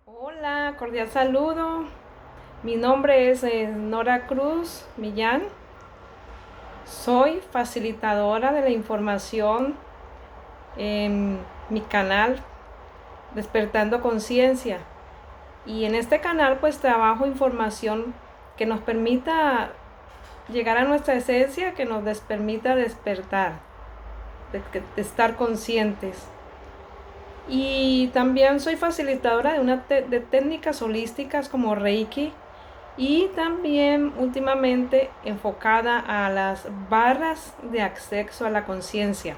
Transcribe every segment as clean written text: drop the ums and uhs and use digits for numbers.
Hola, cordial saludo. Mi nombre es Nora Cruz Millán. Soy facilitadora de la información en mi canal Despertando Conciencia. Y en este canal pues trabajo información que nos permita llegar a nuestra esencia, que nos permita despertar, de estar conscientes. Y también soy facilitadora de técnicas holísticas como Reiki y también últimamente enfocada a las barras de acceso a la conciencia.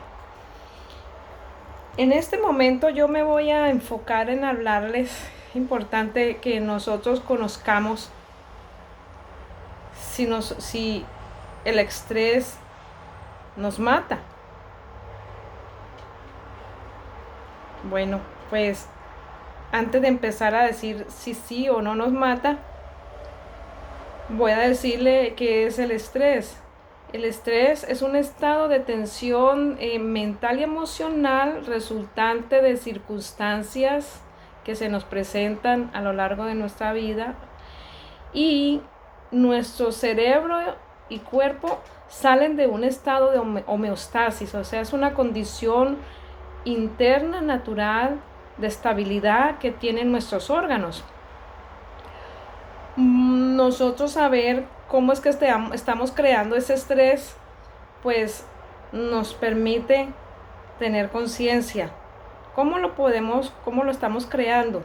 En este momento yo me voy a enfocar en hablarles, es importante que nosotros conozcamos si el estrés nos mata. Bueno, pues antes de empezar a decir si sí o no nos mata, voy a decirle qué es el estrés. El estrés es un estado de tensión mental y emocional resultante de circunstancias que se nos presentan a lo largo de nuestra vida y nuestro cerebro y cuerpo salen de un estado de homeostasis, o sea, es una condición interna natural de estabilidad que tienen nuestros órganos. Nosotros saber cómo es que estamos creando ese estrés, pues nos permite tener conciencia. ¿Cómo lo estamos creando?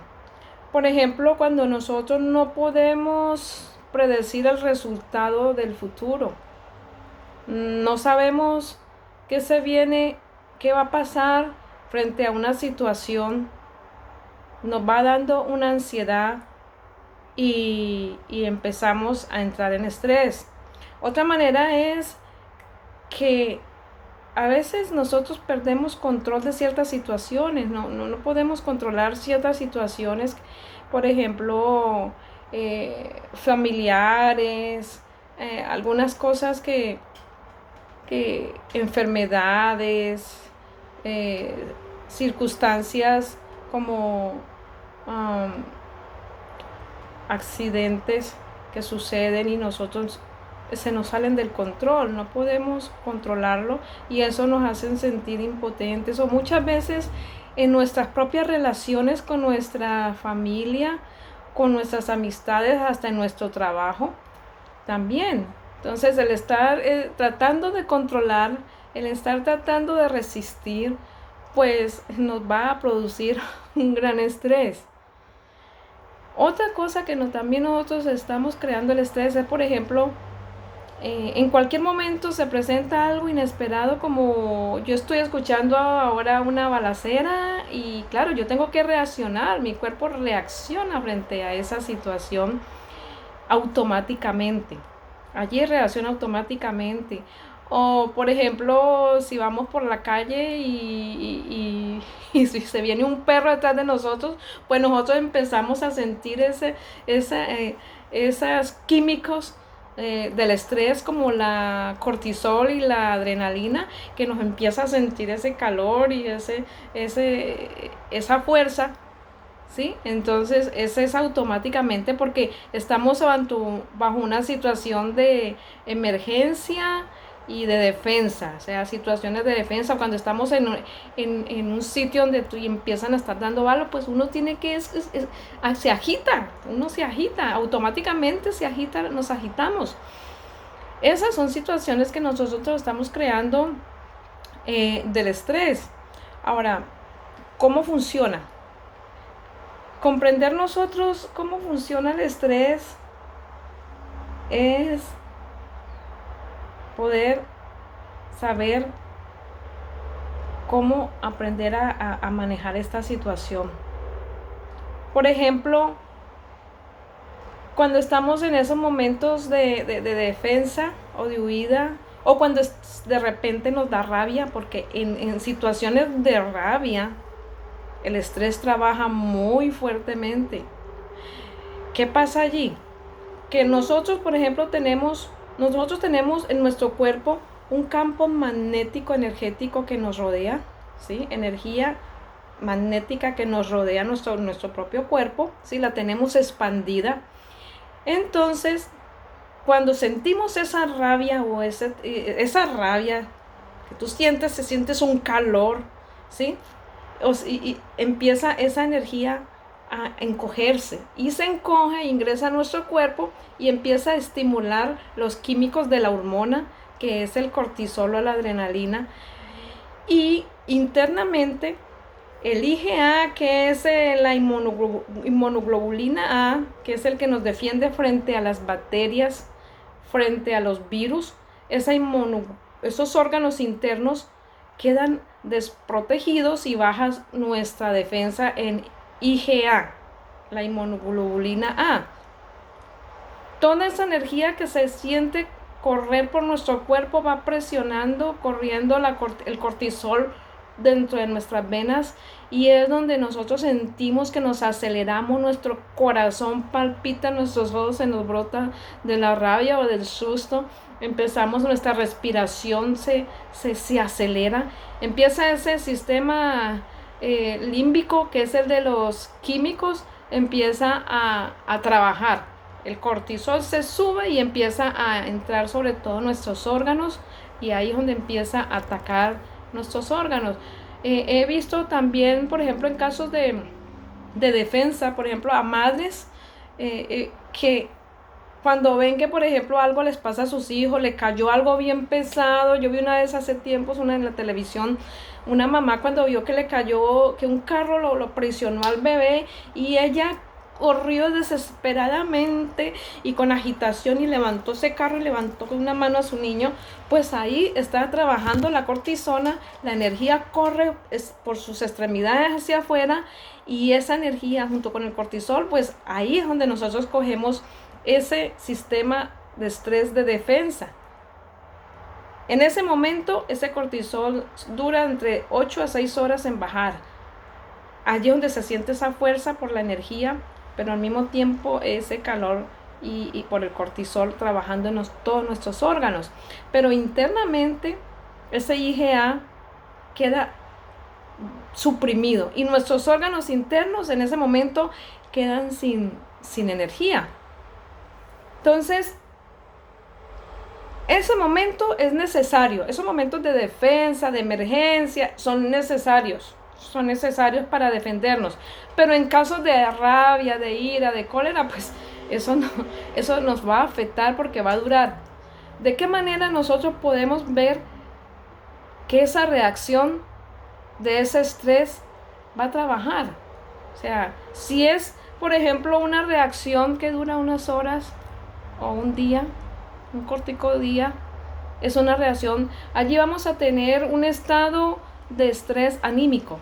Por ejemplo, cuando nosotros no podemos predecir el resultado del futuro, no sabemos qué se viene, qué va a pasar frente a una situación, nos va dando una ansiedad y empezamos a entrar en estrés. Otra manera es que a veces nosotros perdemos control de ciertas situaciones, no podemos controlar ciertas situaciones, por ejemplo, familiares, algunas cosas que enfermedades, eh, circunstancias como um, accidentes que suceden y nosotros se nos salen del control, no podemos controlarlo y eso nos hace sentir impotentes o muchas veces en nuestras propias relaciones con nuestra familia, con nuestras amistades, hasta en nuestro trabajo también. Entonces el estar tratando de controlar, el estar tratando de resistir, pues nos va a producir un gran estrés. Otra cosa que también nosotros estamos creando el estrés es, por ejemplo, en cualquier momento se presenta algo inesperado, como yo estoy escuchando ahora una balacera y claro, yo tengo que reaccionar, mi cuerpo reacciona frente a esa situación automáticamente. Allí reacciona automáticamente. O por ejemplo, si vamos por la calle y si se viene un perro detrás de nosotros, pues nosotros empezamos a sentir esos químicos del estrés como la cortisol y la adrenalina, que nos empieza a sentir ese calor y esa fuerza. ¿Sí? Entonces, eso es automáticamente porque estamos bajo una situación de emergencia y de defensa, o sea, situaciones de defensa. Cuando estamos en un sitio donde empiezan a estar dando balas, pues uno tiene que, se agita, uno se agita, automáticamente se agita, nos agitamos. Esas son situaciones que nosotros estamos creando del estrés. Ahora, ¿cómo funciona? Comprender nosotros cómo funciona el estrés es poder saber cómo aprender a manejar esta situación. Por ejemplo, cuando estamos en esos momentos de defensa o de huida, o cuando de repente nos da rabia, porque en situaciones de rabia el estrés trabaja muy fuertemente. ¿Qué pasa allí? Que nosotros, por ejemplo, tenemos en nuestro cuerpo un campo magnético energético que nos rodea, ¿sí? Energía magnética que nos rodea nuestro propio cuerpo, ¿sí? La tenemos expandida. Entonces, cuando sentimos esa rabia o esa rabia que tú sientes, se sientes un calor, ¿sí? Y empieza esa energía a encogerse y se encoge, ingresa a nuestro cuerpo y empieza a estimular los químicos de la hormona, que es el cortisol o la adrenalina, y internamente el IgA, que es la inmunoglobulina A, que es el que nos defiende frente a las bacterias, frente a los virus, esos órganos internos quedan desprotegidos y baja nuestra defensa en IgA, la inmunoglobulina A. Toda esa energía que se siente correr por nuestro cuerpo va presionando, corriendo el cortisol dentro de nuestras venas, y es donde nosotros sentimos que nos aceleramos, nuestro corazón palpita, nuestros ojos se nos brotan de la rabia o del susto, empezamos, nuestra respiración se acelera, empieza ese sistema límbico, que es el de los químicos, empieza a trabajar. El cortisol se sube y empieza a entrar sobre todo nuestros órganos, y ahí es donde empieza a atacar nuestros órganos. He visto también, por ejemplo, en casos de defensa, por ejemplo, a madres que cuando ven que, por ejemplo, algo les pasa a sus hijos, le cayó algo bien pesado. Yo vi una vez hace tiempos, una en la televisión, una mamá cuando vio que le cayó, que un carro lo presionó al bebé, y ella corrió desesperadamente y con agitación y levantó ese carro y levantó con una mano a su niño. Pues ahí está trabajando la cortisona, la energía corre por sus extremidades hacia afuera, y esa energía junto con el cortisol, pues ahí es donde nosotros cogemos ese sistema de estrés de defensa. En ese momento ese cortisol dura entre 8 a 6 horas en bajar. Allí es donde se siente esa fuerza por la energía, pero al mismo tiempo ese calor y por el cortisol trabajando en todos nuestros órganos. Pero internamente ese IgA queda suprimido y nuestros órganos internos en ese momento quedan sin energía. Entonces, ese momento es necesario, esos momentos de defensa, de emergencia, son necesarios para defendernos. Pero en casos de rabia, de ira, de cólera, pues eso nos va a afectar porque va a durar. ¿De qué manera nosotros podemos ver que esa reacción de ese estrés va a trabajar? O sea, si es, por ejemplo, una reacción que dura unas horas o un día, un cortico día, es una reacción, allí vamos a tener un estado de estrés anímico.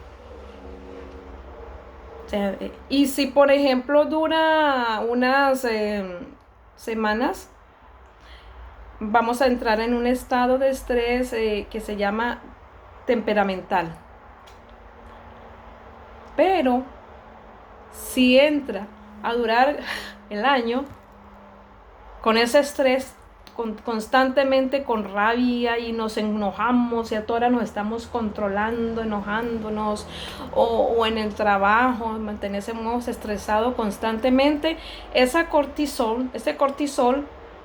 O sea, y si por ejemplo dura unas semanas, vamos a entrar en un estado de estrés que se llama temperamental. Pero si entra a durar el año con ese estrés, constantemente con rabia, y nos enojamos y a toda hora nos estamos controlando, enojándonos, o en el trabajo mantenemos estresado constantemente, ese cortisol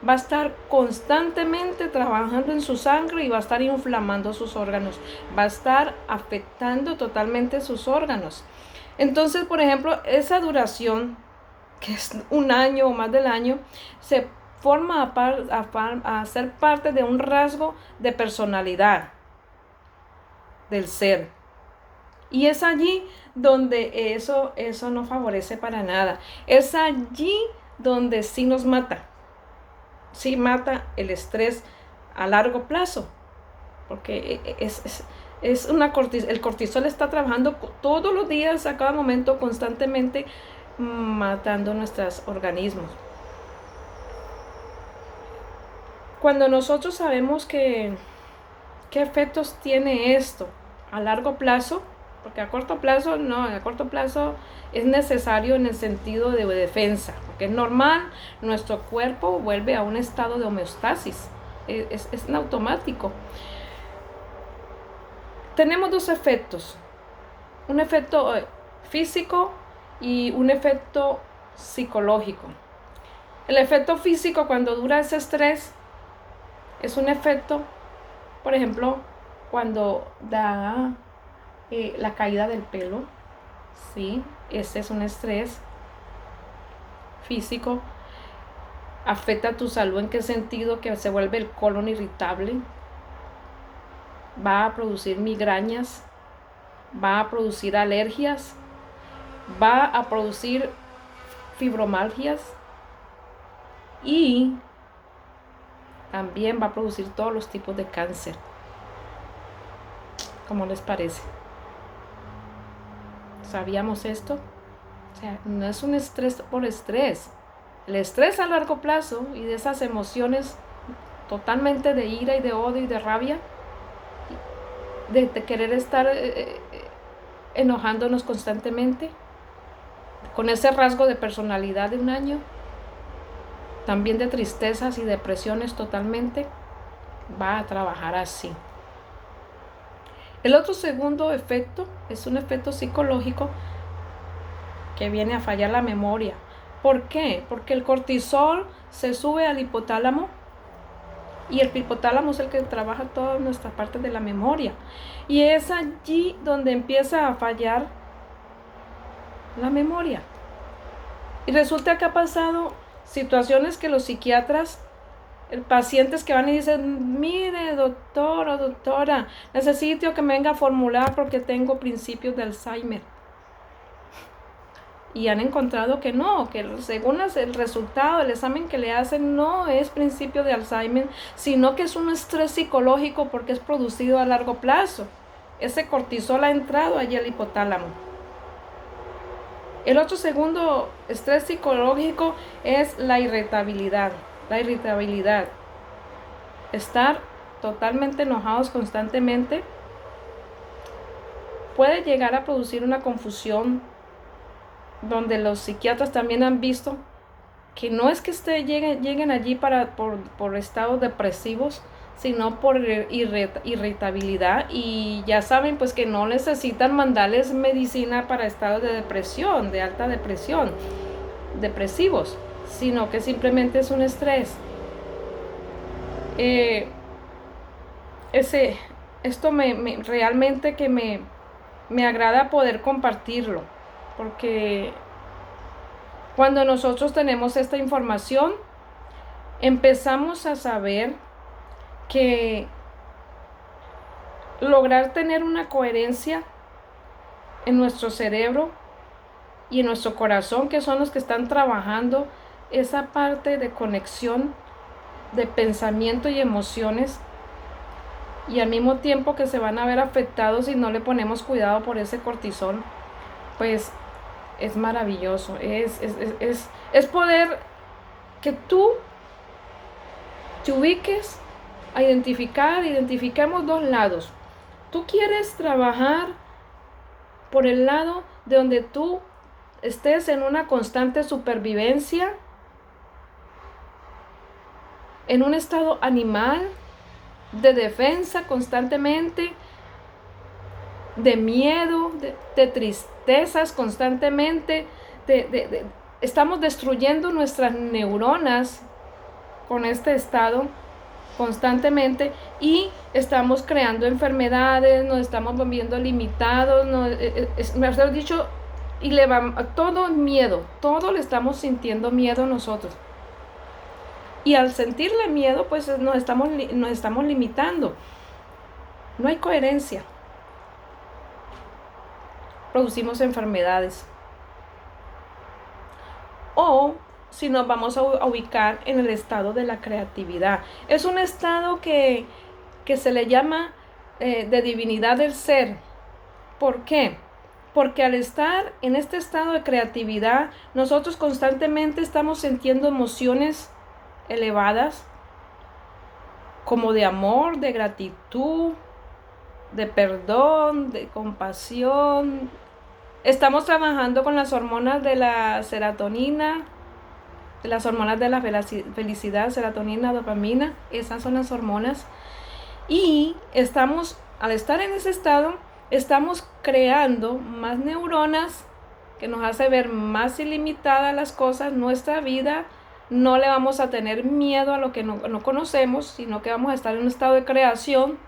va a estar constantemente trabajando en su sangre y va a estar inflamando sus órganos, va a estar afectando totalmente sus órganos. Entonces, por ejemplo, esa duración, que es un año o más del año, se forma a ser parte de un rasgo de personalidad del ser. Y es allí donde eso no favorece para nada. Es allí donde sí nos mata. Sí mata el estrés a largo plazo. Porque el cortisol está trabajando todos los días, a cada momento, constantemente matando nuestros organismos. Cuando nosotros sabemos qué efectos tiene esto a largo plazo, porque a corto plazo no, a corto plazo es necesario en el sentido de defensa, porque es normal, nuestro cuerpo vuelve a un estado de homeostasis, es en automático. Tenemos dos efectos. un efecto físico y un efecto psicológico. El efecto físico, cuando dura ese estrés, es un efecto, por ejemplo, cuando da la caída del pelo, ¿sí? Ese es un estrés físico. Afecta a tu salud. ¿En qué sentido? Que se vuelve el colon irritable, va a producir migrañas, va a producir alergias, va a producir fibromialgias y también va a producir todos los tipos de cáncer. ¿Cómo les parece? ¿Sabíamos esto? O sea, no es un estrés por estrés. El estrés a largo plazo y de esas emociones totalmente de ira y de odio y de rabia, de querer estar enojándonos constantemente, con ese rasgo de personalidad de un año, también de tristezas y depresiones totalmente, va a trabajar así. El otro segundo efecto es un efecto psicológico que viene a fallar la memoria. ¿Por qué? Porque el cortisol se sube al hipotálamo y el hipotálamo es el que trabaja toda nuestra parte de la memoria. Y es allí donde empieza a fallar la memoria. Y resulta que ha pasado situaciones que los psiquiatras, pacientes que van y dicen, mire doctor o doctora, necesito que me venga a formular porque tengo principios de Alzheimer. Y han encontrado que no, que según el resultado del examen que le hacen no es principio de Alzheimer, sino que es un estrés psicológico porque es producido a largo plazo. Ese cortisol ha entrado allí al hipotálamo. El otro segundo estrés psicológico es la irritabilidad. La irritabilidad. Estar totalmente enojados constantemente puede llegar a producir una confusión donde los psiquiatras también han visto que no es que lleguen allí por estados depresivos, sino por irritabilidad, y ya saben pues que no necesitan mandarles medicina para estados de depresión, de alta depresión, depresivos, sino que simplemente es un estrés. Esto realmente que me agrada poder compartirlo, porque cuando nosotros tenemos esta información, empezamos a saber que lograr tener una coherencia en nuestro cerebro y en nuestro corazón, que son los que están trabajando esa parte de conexión de pensamiento y emociones, y al mismo tiempo que se van a ver afectados si no le ponemos cuidado por ese cortisol, pues es maravilloso. Es poder que tú te ubiques a identifiquemos dos lados. Tú quieres trabajar por el lado de donde tú estés en una constante supervivencia, en un estado animal, de defensa constantemente, de miedo, de tristezas constantemente, estamos destruyendo nuestras neuronas con este estado constantemente, y estamos creando enfermedades, nos estamos volviendo limitados, mejor dicho, y todo miedo, todo le estamos sintiendo miedo nosotros. Y al sentirle miedo, pues nos estamos limitando. No hay coherencia. Producimos enfermedades. O si nos vamos a ubicar en el estado de la creatividad. Es un estado que se le llama de divinidad del ser. ¿Por qué? Porque al estar en este estado de creatividad, nosotros constantemente estamos sintiendo emociones elevadas, como de amor, de gratitud, de perdón, de compasión. Estamos trabajando con las hormonas de la serotonina, las hormonas de la felicidad, serotonina, dopamina. Esas son las hormonas. Y al estar en ese estado, estamos creando más neuronas que nos hace ver más ilimitadas las cosas, nuestra vida. No le vamos a tener miedo a lo que no conocemos, sino que vamos a estar en un estado de creación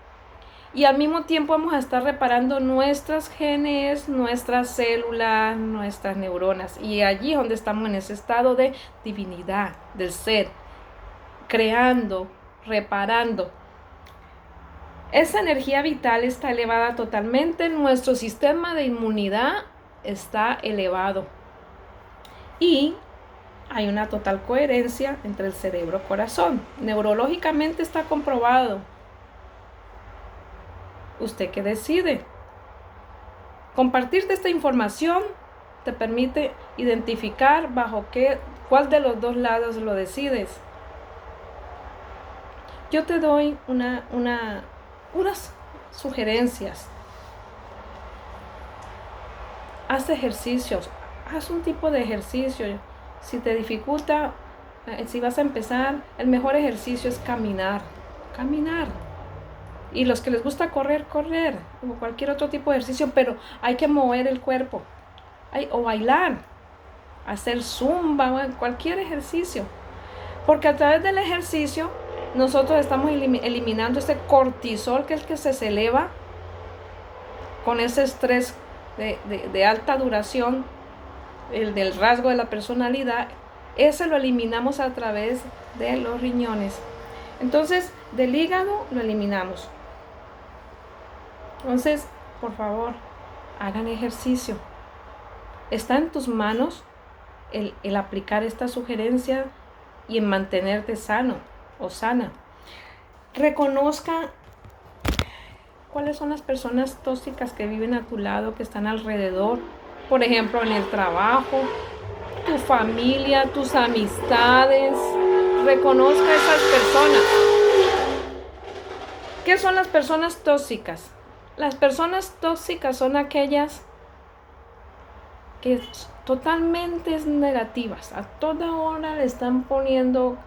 y al mismo tiempo vamos a estar reparando nuestras genes, nuestras células, nuestras neuronas. Y allí es donde estamos en ese estado de divinidad, del ser, creando, reparando. Esa energía vital está elevada totalmente, nuestro sistema de inmunidad está elevado y hay una total coherencia entre el cerebro y corazón. Neurológicamente está comprobado. ¿Usted qué decide? Compartirte esta información te permite identificar cuál de los dos lados lo decides. Yo te doy unas sugerencias. Haz ejercicios, haz un tipo de ejercicio. Si te dificulta, si vas a empezar, el mejor ejercicio es caminar. Y los que les gusta correr, como cualquier otro tipo de ejercicio, pero hay que mover el cuerpo. O bailar, hacer zumba, cualquier ejercicio. Porque a través del ejercicio nosotros estamos eliminando este cortisol, que es el que se eleva con ese estrés de alta duración, el del rasgo de la personalidad. Ese lo eliminamos a través de los riñones. Entonces, del hígado lo eliminamos. Entonces, por favor, hagan ejercicio. Está en tus manos el aplicar esta sugerencia y en mantenerte sano o sana. Reconozca cuáles son las personas tóxicas que viven a tu lado, que están alrededor. Por ejemplo, en el trabajo, tu familia, tus amistades. Reconozca esas personas. ¿Qué son las personas tóxicas? Las personas tóxicas son aquellas que totalmente negativas. A toda hora le están poniendo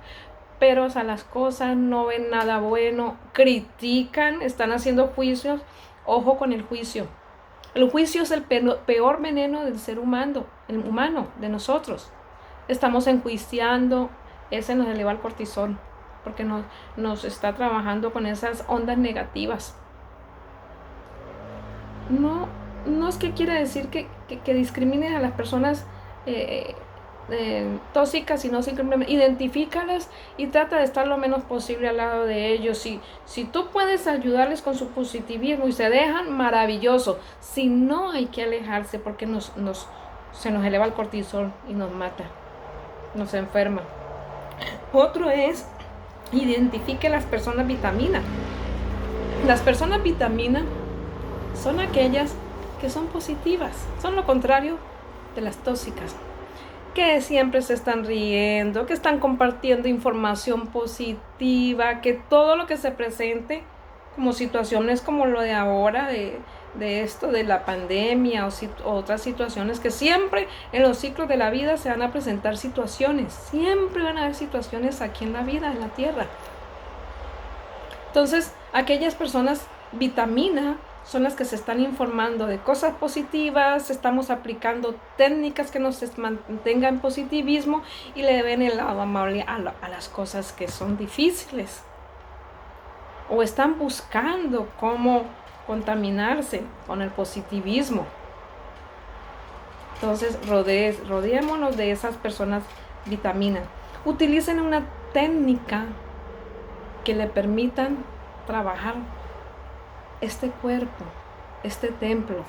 peros a las cosas, no ven nada bueno, critican, están haciendo juicios. Ojo con el juicio. El juicio es el peor veneno del ser humano, de nosotros. Estamos enjuiciando, ese nos eleva el cortisol, porque nos está trabajando con esas ondas negativas. No es que quiera decir que discrimines a las personas tóxicas, sino simplemente identifícalas y trata de estar lo menos posible al lado de ellos. Si tú puedes ayudarles con su positivismo y se dejan, maravilloso. Si no, hay que alejarse porque se nos eleva el cortisol y nos mata, nos enferma. Otro es, identifique las personas vitamina. Las personas vitamina son aquellas que son positivas, son lo contrario de las tóxicas, que siempre se están riendo, que están compartiendo información positiva, que todo lo que se presente como situaciones como lo de ahora, de esto, de la pandemia o otras situaciones, que siempre en los ciclos de la vida se van a presentar situaciones, siempre van a haber situaciones aquí en la vida, en la tierra. Entonces, aquellas personas vitamina son las que se están informando de cosas positivas, estamos aplicando técnicas que nos mantengan positivismo y le den el lado amable a las cosas que son difíciles. O están buscando cómo contaminarse con el positivismo. Entonces, rodeémonos de esas personas vitamina. Utilicen una técnica que le permitan trabajar este cuerpo, este templo,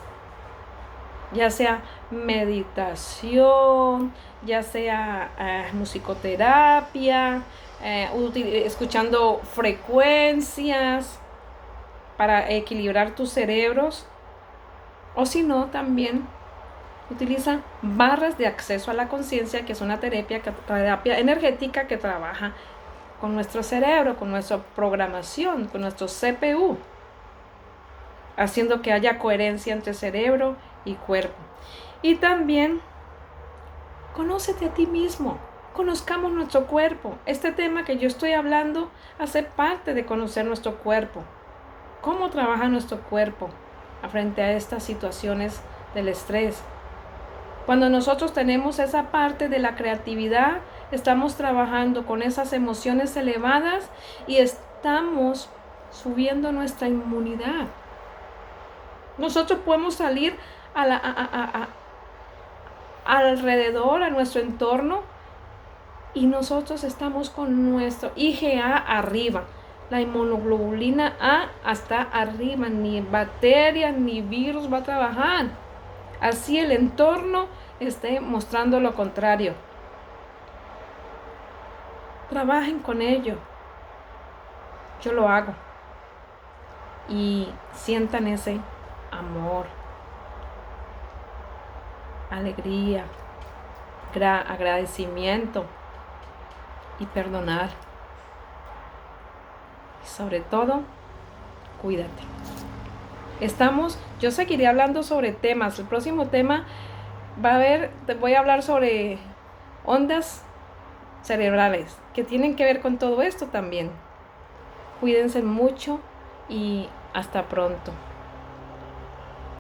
ya sea meditación, ya sea musicoterapia, escuchando frecuencias para equilibrar tus cerebros, o si no, también utiliza barras de acceso a la conciencia, que es una terapia energética que trabaja con nuestro cerebro, con nuestra programación, con nuestro CPU, haciendo que haya coherencia entre cerebro y cuerpo. Y también, conócete a ti mismo, conozcamos nuestro cuerpo. Este tema que yo estoy hablando hace parte de conocer nuestro cuerpo, cómo trabaja nuestro cuerpo. frente a estas situaciones del estrés. Cuando nosotros tenemos esa parte de la creatividad, estamos trabajando con esas emociones elevadas y estamos subiendo nuestra inmunidad. Nosotros podemos salir alrededor, a nuestro entorno, y nosotros estamos con nuestro IgA arriba. La inmunoglobulina A hasta arriba, ni bacterias ni virus va a trabajar. Así el entorno esté mostrando lo contrario. Trabajen con ello. Yo lo hago. Y sientan ese amor, alegría, agradecimiento y perdonar. Y sobre todo, cuídate. Yo seguiré hablando sobre temas. El próximo tema voy a hablar sobre ondas cerebrales que tienen que ver con todo esto también. Cuídense mucho y hasta pronto.